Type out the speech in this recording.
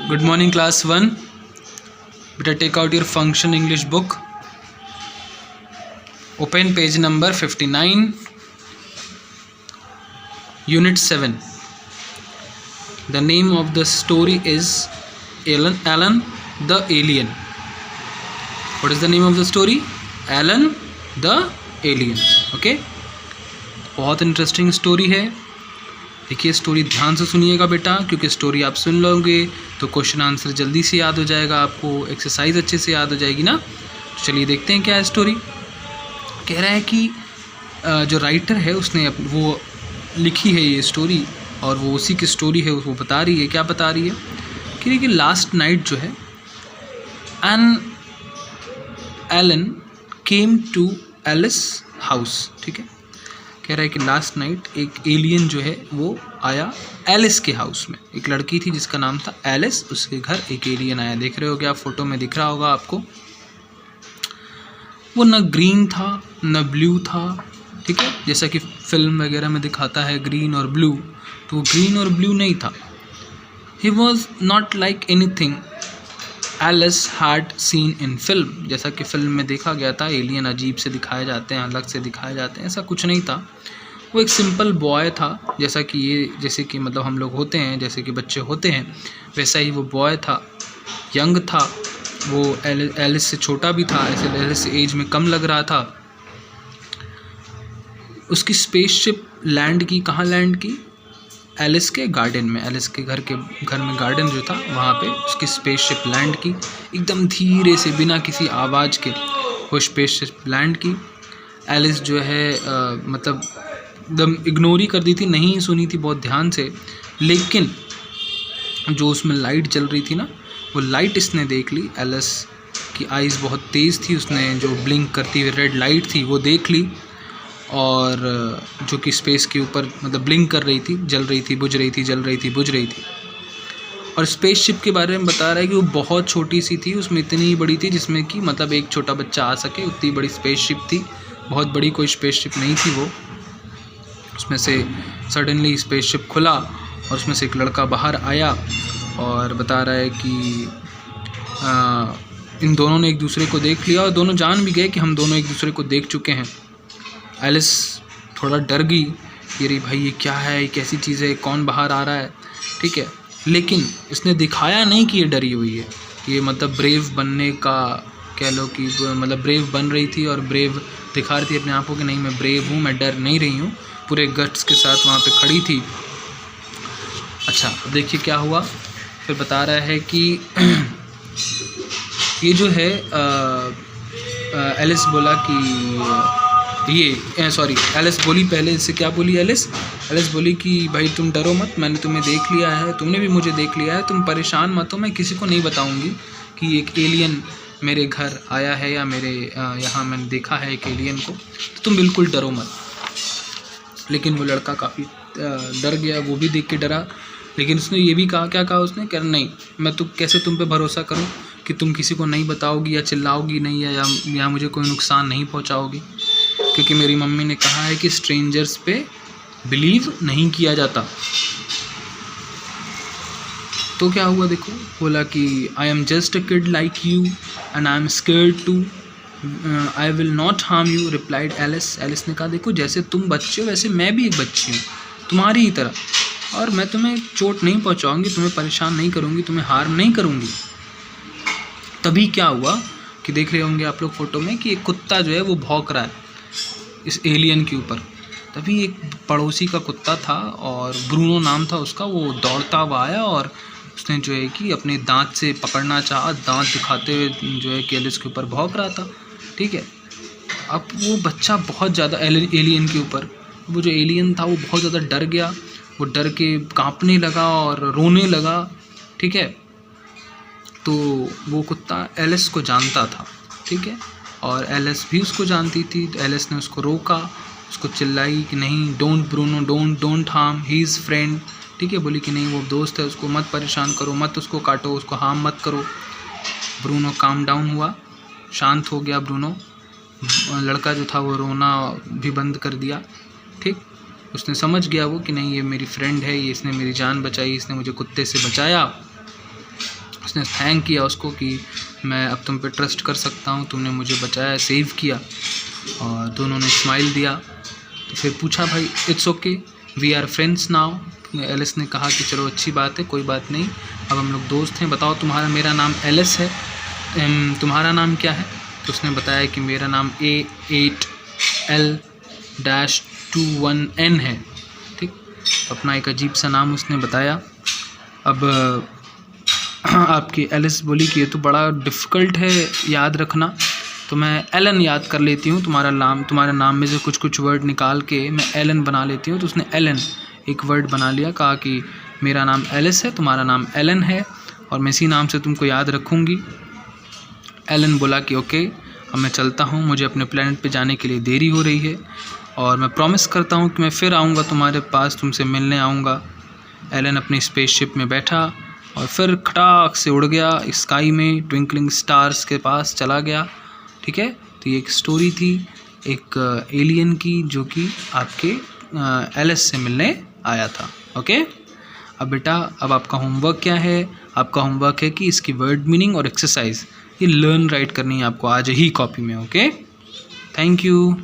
Good morning, class 1. Better take out your function English book. Open page number 59. Unit 7. The name of the story is Alan the Alien. What is the name of the story? Alan the Alien. Okay. बहुत interesting story है. देखिए story ध्यान से सुनिएगा बेटा, क्योंकि story आप सुन लोगे तो क्वेश्चन आंसर जल्दी से याद हो जाएगा, आपको एक्सरसाइज अच्छे से याद हो जाएगी ना. तो चलिए देखते हैं क्या है स्टोरी. कह रहा है कि जो राइटर है उसने वो लिखी है ये स्टोरी, और वो उसी की स्टोरी है. वो बता रही है, क्या बता रही है कि देखिए लास्ट नाइट जो है Alan came to Alice house. ठीक है, कह रहा है कि लास्ट नाइट एक एलियन जो है वो आया एलिस के हाउस में. एक लड़की थी जिसका नाम था एलिस, उसके घर एक एलियन आया. देख रहे हो क्या, फोटो में दिख रहा होगा आपको. वो न ग्रीन था न ब्लू था. ठीक है, जैसा कि फिल्म वगैरह में दिखाता है ग्रीन और ब्लू, तो वो ग्रीन और ब्लू नहीं था. He was not like anything Alice had seen in film. जैसा कि फिल्म में देखा गया था, एलियन अजीब से दिखाए जाते हैं, अलग से दिखाए जाते हैं, ऐसा कुछ नहीं था. वो एक सिंपल बॉय था, जैसा कि मतलब हम लोग होते हैं, जैसे कि बच्चे होते हैं, वैसा ही वो बॉय था. यंग था वो, एलिस से छोटा भी था, ऐसे एलिस से एज में कम लग रहा था. उसकी स्पेसशिप लैंड की, कहाँ लैंड की? एलिस के गार्डन में. एलिस के घर में गार्डन जो था वहाँ पे उसकी स्पेसशिप लैंड की. एकदम धीरे से, बिना किसी आवाज़ के वो स्पेसशिप लैंड की. एलिस जो है मतलब एकदम इग्नोर ही कर दी थी, नहीं सुनी थी बहुत ध्यान से. लेकिन जो उसमें लाइट जल रही थी ना, वो लाइट इसने देख ली. एलिस की आइज़ बहुत तेज़ थी, उसने जो ब्लिंक करती हुई रेड लाइट थी वो देख ली, और जो कि स्पेस के ऊपर मतलब ब्लिंक कर रही थी, जल रही थी, बुझ रही थी, जल रही थी, बुझ रही थी. और स्पेसशिप के बारे में बता रहा है कि वो बहुत छोटी सी थी, उसमें इतनी बड़ी थी जिसमें कि मतलब एक छोटा बच्चा आ सके, उतनी बड़ी स्पेसशिप थी. बहुत बड़ी कोई स्पेसशिप नहीं थी वो. उसमें से सडनली स्पेसशिप खुला और उसमें से एक लड़का बाहर आया और बता रहा है कि इन दोनों ने एक दूसरे को देख लिया, और दोनों जान भी गए कि हम दोनों एक दूसरे को देख चुके हैं. एलिस थोड़ा डर गई कि अरे भाई ये क्या है, ये कैसी चीज़ है, कौन बाहर आ रहा है. ठीक है, लेकिन इसने दिखाया नहीं कि ये डरी हुई है. ये मतलब ब्रेव बनने का कह लो कि मतलब ब्रेव बन रही थी, और ब्रेव दिखा रही थी अपने आप को कि नहीं मैं ब्रेव हूँ, मैं डर नहीं रही हूँ. पूरे गट्स के साथ वहाँ पे खड़ी थी. अच्छा, देखिए क्या हुआ. फिर बता रहा है कि ये जो है एलिस बोला कि एलिस बोली, पहले इससे क्या बोली एलिस बोली कि भाई तुम डरो मत, मैंने तुम्हें देख लिया है, तुमने भी मुझे देख लिया है, तुम परेशान मत हो, मैं किसी को नहीं बताऊंगी कि एक एलियन मेरे घर आया है या मेरे यहाँ मैंने देखा है एक एलियन को, तो तुम बिल्कुल डरो मत. लेकिन वो लड़का काफ़ी डर गया, वो भी देख के डरा. लेकिन उसने ये भी कहा, क्या कहा उसने, कह नहीं मैं तो कैसे तुम पे भरोसा करूं कि तुम किसी को नहीं बताओगी या चिल्लाओगी नहीं, या मुझे कोई नुकसान नहीं पहुंचाओगी, क्योंकि मेरी मम्मी ने कहा है कि स्ट्रेंजर्स पे बिलीव नहीं किया जाता. तो क्या हुआ देखो, बोला कि I am just a kid like you and I am scared too, I will not harm you, replied Alice. Alice ने कहा देखो जैसे तुम बच्चे हो वैसे मैं भी एक बच्ची हूँ तुम्हारी ही तरह, और मैं तुम्हें चोट नहीं पहुँचाऊँगी, तुम्हें परेशान नहीं करूँगी, तुम्हें हार्म नहीं करूँगी. तभी क्या हुआ कि देख रहे होंगे आप लोग फोटो में कि एक कुत्ता जो है वो भौंक रहा है इस एलियन के ऊपर. तभी एक पड़ोसी का कुत्ता था और ब्रूनो नाम था उसका, वो दौड़ता हुआ आया और उसने जो है कि अपने दांत से पकड़ना चाहा, दांत दिखाते हुए जो है कि एलिस के ऊपर भौंक रहा था. ठीक है, अब वो बच्चा बहुत ज़्यादा एलियन के ऊपर, वो जो एलियन था वो बहुत ज़्यादा डर गया. वो डर के कांपने लगा और रोने लगा. ठीक है, तो वो कुत्ता एलिस को जानता था. ठीक है, और एलिस भी उसको जानती थी. तो एलिस ने उसको रोका, उसको चिल्लाई कि नहीं don't Bruno, don't harm, he is friend. ठीक है, बोली कि नहीं वो दोस्त है, उसको मत परेशान करो, मत उसको काटो, उसको हार्म मत करो. ब्रूनो काम डाउन हुआ, शांत हो गया ब्रूनो. लड़का जो था वो रोना भी बंद कर दिया. ठीक, उसने समझ गया वो कि नहीं ये मेरी फ्रेंड है, ये इसने मेरी जान बचाई, इसने मुझे कुत्ते से बचाया. उसने थैंक किया उसको कि मैं अब तुम पे ट्रस्ट कर सकता हूँ, तुमने मुझे बचाया, सेव किया। और दोनों ने स्माइल दिया। तो फिर पूछा भाई it's okay we are friends now. Alice ने कहा कि चलो अच्छी बात है, कोई बात नहीं, अब हम लोग दोस्त हैं। बताओ तुम्हारा, मेरा नाम एलिस है, तुम्हारा नाम क्या है? तो उसने बताया कि मेरा नाम A8L-21N है। ठीक, अपना एक अजीब सा नाम उसने बताया। अब आपकी एलिस बोली कि ये तो बड़ा डिफ़िकल्ट है याद रखना, तो मैं एलन याद कर लेती हूँ, तुम्हारे नाम में से कुछ कुछ वर्ड निकाल के मैं एलन बना लेती हूँ। तो उसने एलन एक वर्ड बना लिया, कहा कि मेरा नाम एलिस है, तुम्हारा नाम एलन है, और मैं इसी नाम से तुमको याद रखूँगी। एलन बोला कि ओके, अब मैं चलता हूँ, मुझे अपने प्लेनेट पे जाने के लिए देरी हो रही है, और मैं प्रॉमिस करता हूँ कि मैं फिर आऊँगा तुम्हारे पास, तुमसे मिलने आऊँगा। एलन अपनी स्पेसशिप में बैठा और फिर खटाक से उड़ गया स्काई में, ट्विंकलिंग स्टार्स के पास चला गया। ठीक है, तो ये एक स्टोरी थी एक एलियन की जो कि आपके एलिस से मिलने आया था। ओके, अब बेटा अब आपका होमवर्क क्या है? आपका होमवर्क है कि इसकी वर्ड मीनिंग और एक्सरसाइज ये लर्न राइट करनी है आपको आज ही कॉपी में। Okay, thank you.